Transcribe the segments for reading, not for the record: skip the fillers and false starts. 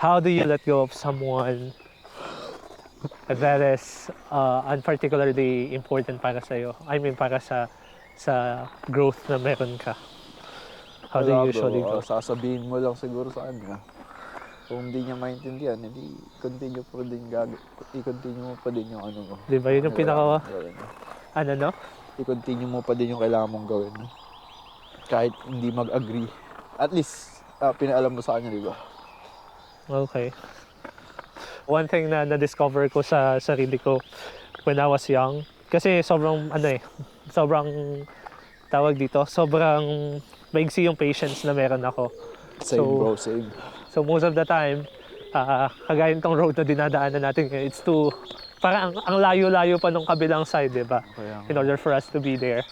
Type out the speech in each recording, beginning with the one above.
how do you let go of someone that is unparticularly important para sa'yo? I mean, para sa growth na meron ka. How do Wala, you usually bro. go? Sasabihin mo lang siguro sa kanya. Kung hindi niya maintindihan, hindi i-continue mo pa din yung ano mo. Di ba yun yung pinaka, Gawin. ano no? I-continue mo pa din yung kailangan mong gawin. Kahit hindi mag-agree. At least, pinaalam mo sa kanya, di ba? Okay. One thing na na-discover ko sa sarili ko when I was young, kasi sobrang tawag dito, sobrang maigsi yung patience na meron ako. Same, bro, same. So most of the time, kagaya nitong road na dinadaanan natin, it's too, parang ang layo-layo pa nung kabilang side, di ba? In order for us to be there.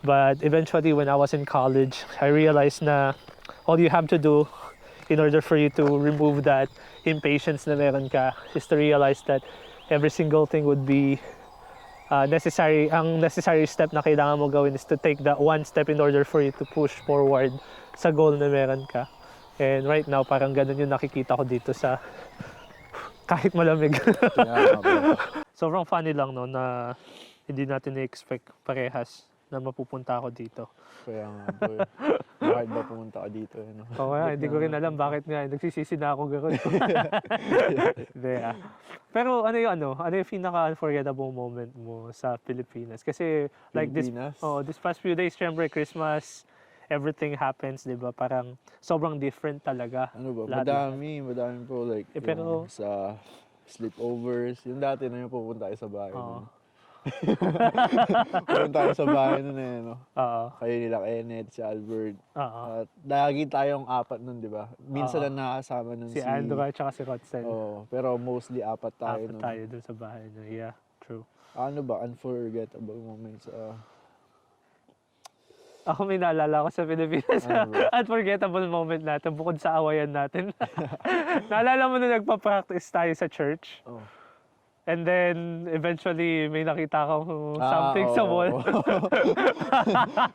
But eventually, when I was in college, I realized na all you have to do in order for you to remove that impatience na meron ka is to realize that every single thing would be necessary. Ang necessary step na kailangan mo gawin is to take that one step in order for you to push forward sa goal na meron ka. And right now, parang ganun yung nakikita ko dito sa kahit malamig. Sobrang funny lang no na hindi natin na-expect parehas na mapupunta ako dito. Kaya nga, bro. Bakit ba pumunta ka dito? No? Oo nga, hindi ko rin alam bakit nga. Nagsisisi na ako gano'n. Pero ano yung pinaka-unforgettable moment mo sa Pilipinas? Kasi like this past few days, syempre Christmas, everything happens, di ba? Parang sobrang different talaga. Ano ba? Lahat. Madami po. Like, pero, sa sleepovers. Yung dati na yung pupunta tayo sa bahay. Oo. Pupunta tayo sa bahay nun eh, no? Oo. Kayo nila, Kenneth, si Albert. Oo. At lagi tayong apat nun, di ba? Minsan lang nakasama nun Si Andrew at saka si Rodsen. pero mostly apat tayo nun. Apat tayo dun sa bahay. No? Yeah, true. Ano ba? Unforgettable moments. Ako may naalala ko sa Pilipinas. Unforgettable moment natin bukod sa awayan natin. Naalala mo na nagpa-practice tayo sa church? Oh. And then, eventually, may nakita akong something sa wall.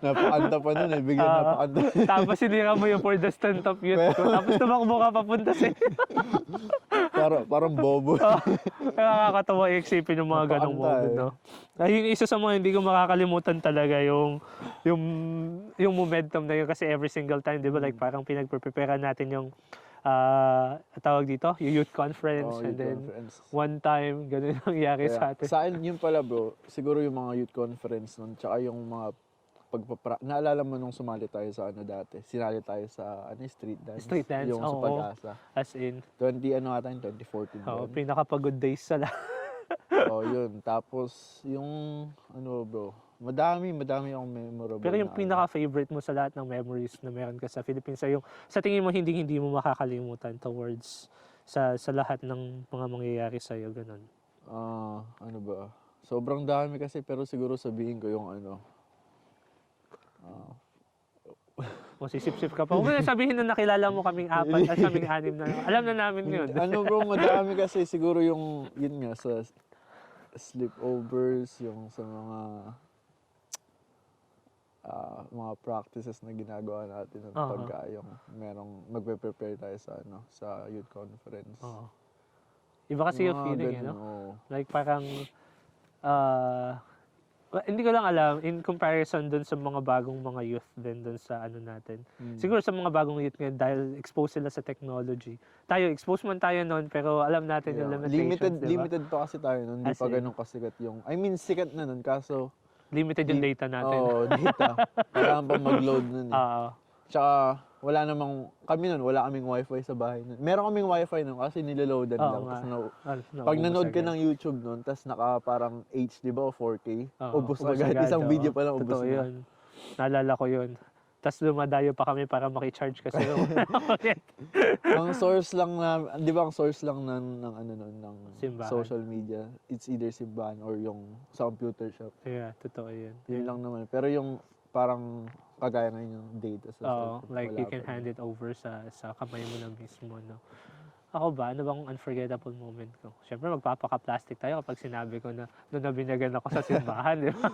Napakanta pa nun eh. Bigyan napakanta. Tapos sinira mo yung for the stand up youth ko. Tapos tumakbo ka papunta sa parang bobo. Nakakatawa i-exipin yung mga ganong moment, no? Yung isa sa mga hindi ko makakalimutan talaga yung momentum na yun kasi every single time, di ba, like parang pinag-prepare natin yung tawag dito, yung youth conference, and then one time, ganun yung nangyari sa atin. Sa akin, yun pala bro, siguro yung mga youth conference nun, tsaka yung mga naalala mo nung sumali tayo sa ano dati, sinali tayo sa street dance. Street dance, yung sa Pag-asa. As in. 2014. Pinaka-pagod days sa lahat. Yun. Tapos, yung, bro, madami akong memorable. Pero yung pinaka-favorite mo sa lahat ng memories na meron ka sa Philippines, yung sa tingin mo hindi mo makakalimutan towards sa lahat ng mga mangyayari sa'yo, ganun. Ano ba? Sobrang dami kasi, pero siguro sabihin ko yung Sisip-sip ka pa. Huwag mo na sabihin na nakilala mo kaming apat at kaming anim na. Alam na namin yun. Bro, madami kasi siguro yun nga sa sleepovers, yung sa mga practices na ginagawa natin ng pagka yung merong magpe-prepare tayo sa youth conference. Iba kasi yung feeling, Like parang hindi ko lang alam in comparison dun sa mga bagong mga youth din dun sa natin. Siguro sa mga bagong youth ngayon dahil exposed sila sa technology. Tayo, exposed man tayo noon pero alam natin yung limitations, diba? Limited pa kasi tayo noon, hindi pa ganun kasikat yung, sikat na noon kaso limited yung data natin. Data. Kailangan pa mag-load nun eh. Tsaka, kami nun, wala kaming wifi sa bahay nun. Meron kaming wifi nun kasi niloloadan lang. Pag nanood ka ng YouTube nun, tas parang HD ba o 4K, ubos agad. Isang video pa lang, ubos na. Yun. Naalala ko yun. Tapos lumadayo pa kami para makicharge kasi ang source lang di ba ang source lang ng social media, it's either simbahan or yung sa computer shop. Yeah, totoo yun. Yun lang naman. Pero yung parang kagaya ngayon yung data sa like you can hand it over sa kamay mo na mismo, no? Ako ba, ano bang unforgettable moment ko? Siyempre magpapaka-plastic tayo kapag sinabi ko na doon na binyagan ako sa simbahan, di ba?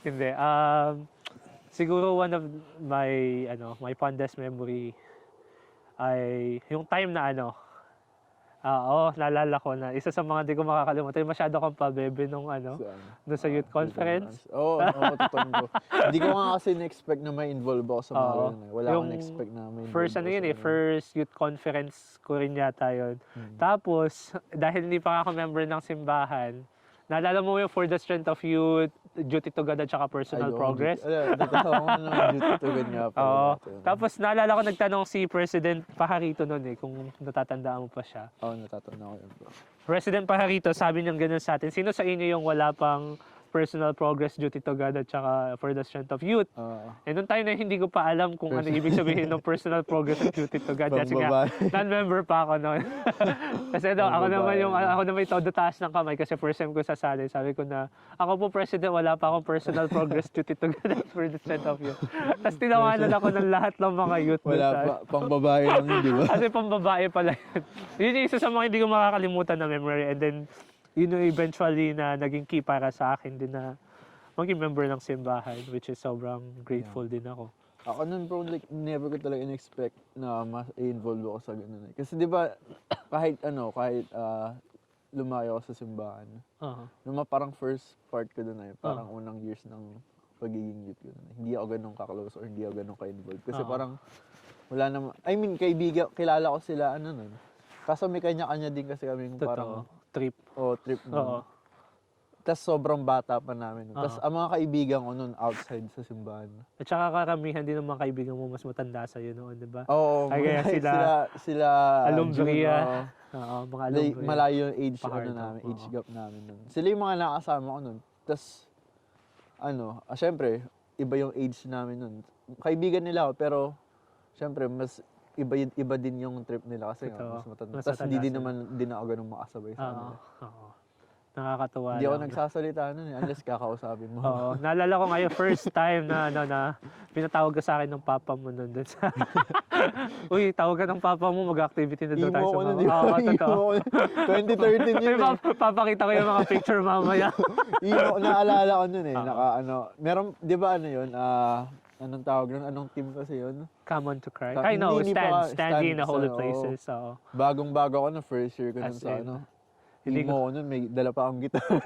Hindi. Siguro one of my fondest memory ay yung time na naalala ko na isa sa mga di ko makakalimutan, masyado akong pabebe nung doon sa youth conference. Oo, totoo ko. Hindi ko nga kasi na-expect na may involve ako sa mga ganun. Wala akong na-expect na may involve first first youth conference ko rin yata yun. Tapos, dahil hindi pa ako member ng simbahan, naalala mo yung For the Strength of Youth, Duty to God at saka Personal Progress? Dito ako Duty to God nga pa. Tapos naalala ko nagtanong si President Pajarito noon kung natatandaan mo pa siya. Oo, natatandaan ko yun, bro. President Pajarito, sabi niya ganun sa atin, sino sa inyo yung wala pang Personal Progress, Duty to God at saka For the Strength of Youth? Noong time na hindi ko pa alam kung ano ibig sabihin ng Personal Progress at Duty to God. Kasi nga, non-member pa ako noon. Kasi ako naman yung todo taas ng kamay kasi first time ko sasali. Sabi ko na, ako po President, wala pa akong Personal Progress, Duty to God at For the Strength of Youth. Tapos tinawanan ako ng lahat ng mga youth. Wala pa, pang babae lang yun, di ba? Kasi pang babae pala yun. Yun yung isa sa mga hindi ko makakalimutan na memory. And then, yun yung eventually na naging key para sa akin din na maging member ng simbahan, which is sobrang grateful din ako. Ako nun bro, like, never ko talaga in-expect na mas involved ako sa ganun. Kasi di ba, kahit lumayo ako sa simbahan, nung parang first part ko dun parang unang years ng pagiging youth ko dun. Hindi ako ganun ka-close or hindi ako ganun ka-involved. Kasi parang, wala naman, kilala ko sila, nun. Kaso may kanya-kanya din kasi kami parang trip. Trip nun. Tapos sobrang bata pa namin. Tapos ang mga kaibigan ko nun outside sa simbahan. At saka karamihan din ng mga kaibigan mo mas matanda sa'yo noon, di ba? Oo. Kaya sila alumbrya. Mga alumbrya. Malayo yung age age gap namin nun. Sila yung mga nakasama ko nun. Tapos, syempre, iba yung age namin nun. Kaibigan nila ako, pero syempre, mas iba din yung trip nila kasi mas matanda. Tapos hindi din ako ganun makasabay sa kanila. Nakakatuwa. Hindi ako nagsasalita nun unless kakausapin mo. Oo. Naalala ko ngayon, first time na pinatawag ka sa akin ng papa mo nun doon sa... Uy, tawag ka ng papa mo, mag-activity na doon tayo sa mga... Oo, totoo. 2013 yun Papakita ko yung mga picture mamaya. Naalala ko nun meron, di ba yun, anong tawag nun? Anong team kasi yun? Come on to Christ. I know, standing in the holy places. Bagong-bago ako na first year ko nun sa Imo nun, may dala pa akong gitara.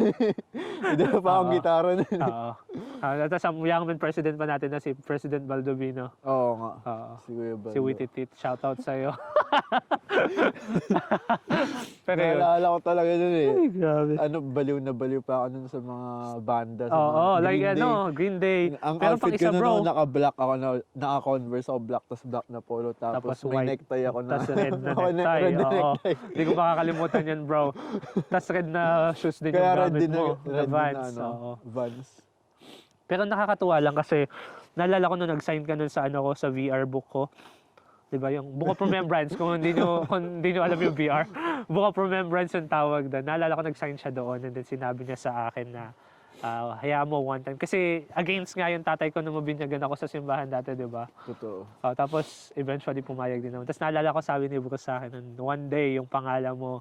May dala pa akong gitara nun. Oo. Tapos ang young man president pa natin na si President Baldovino. Oo nga. Si Kuya Baldo. Si Wititit. Shoutout sa'yo. Pero naalala ko talaga nun Ay, grabe. Baliw na baliw pa ako nun sa mga banda. Green Day. Ang outfit ko nun, naka-black ako, naka-Converse ako, black, tapos black na polo, tapos may necktie ako na. Tapos red na necktie. Hindi ko makakalimutan yan, bro. Tapos red na shoes din yung gamit mo. Red Vans. Vans. Pero nakakatuwa lang kasi naalala ko nung nag-sign ka nun sa sa VR book ko. 'Di ba? Yung Book of Remembrance kung hindi nyo alam yung VR. Book of Remembrance yung tawag doon. Naalala ko nag-sign siya doon and then sinabi niya sa akin na hayaan mo one time. Kasi against nga yung tatay ko nung mabinyagan ako sa simbahan dati, 'di ba? Totoo. Tapos eventually pumayag din naman. Tapos naalala ko sabi ni Bruce sa akin, one day yung pangalan mo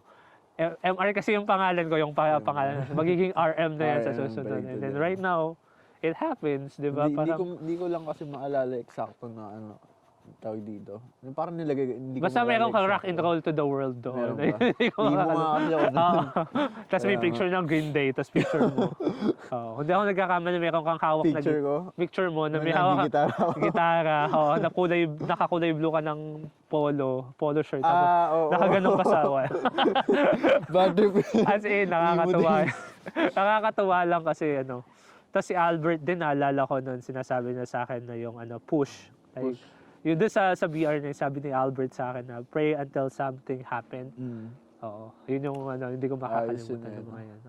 MR kasi yung pangalan ko, yung pangalan. Magiging RM na yan sa susunod. And then right now, it happens, di ba? Hindi ko lang kasi maalala eksakto na tawag dito. Parang nilagay, hindi basta meron kang rock and roll to the world doon. Hindi mo nga kasi ako. Tapos may picture ng Green Day, tapos picture mo. Hindi ako nagkakamali, meron kang hawak na picture mo na may hawak gitara. Nakakulay blue ka ng polo shirt. Tapos nakaganon ka sa as in, nakakatuwa. Nakakatuwa lang kasi Tapos si Albert din, naalala ko noon, sinasabi niya sa akin na yung push. Yun doon sa BR na sabi ni Albert sa akin na pray until something happen. Oo. Yun yung hindi ko makakalimutan ng mga yan.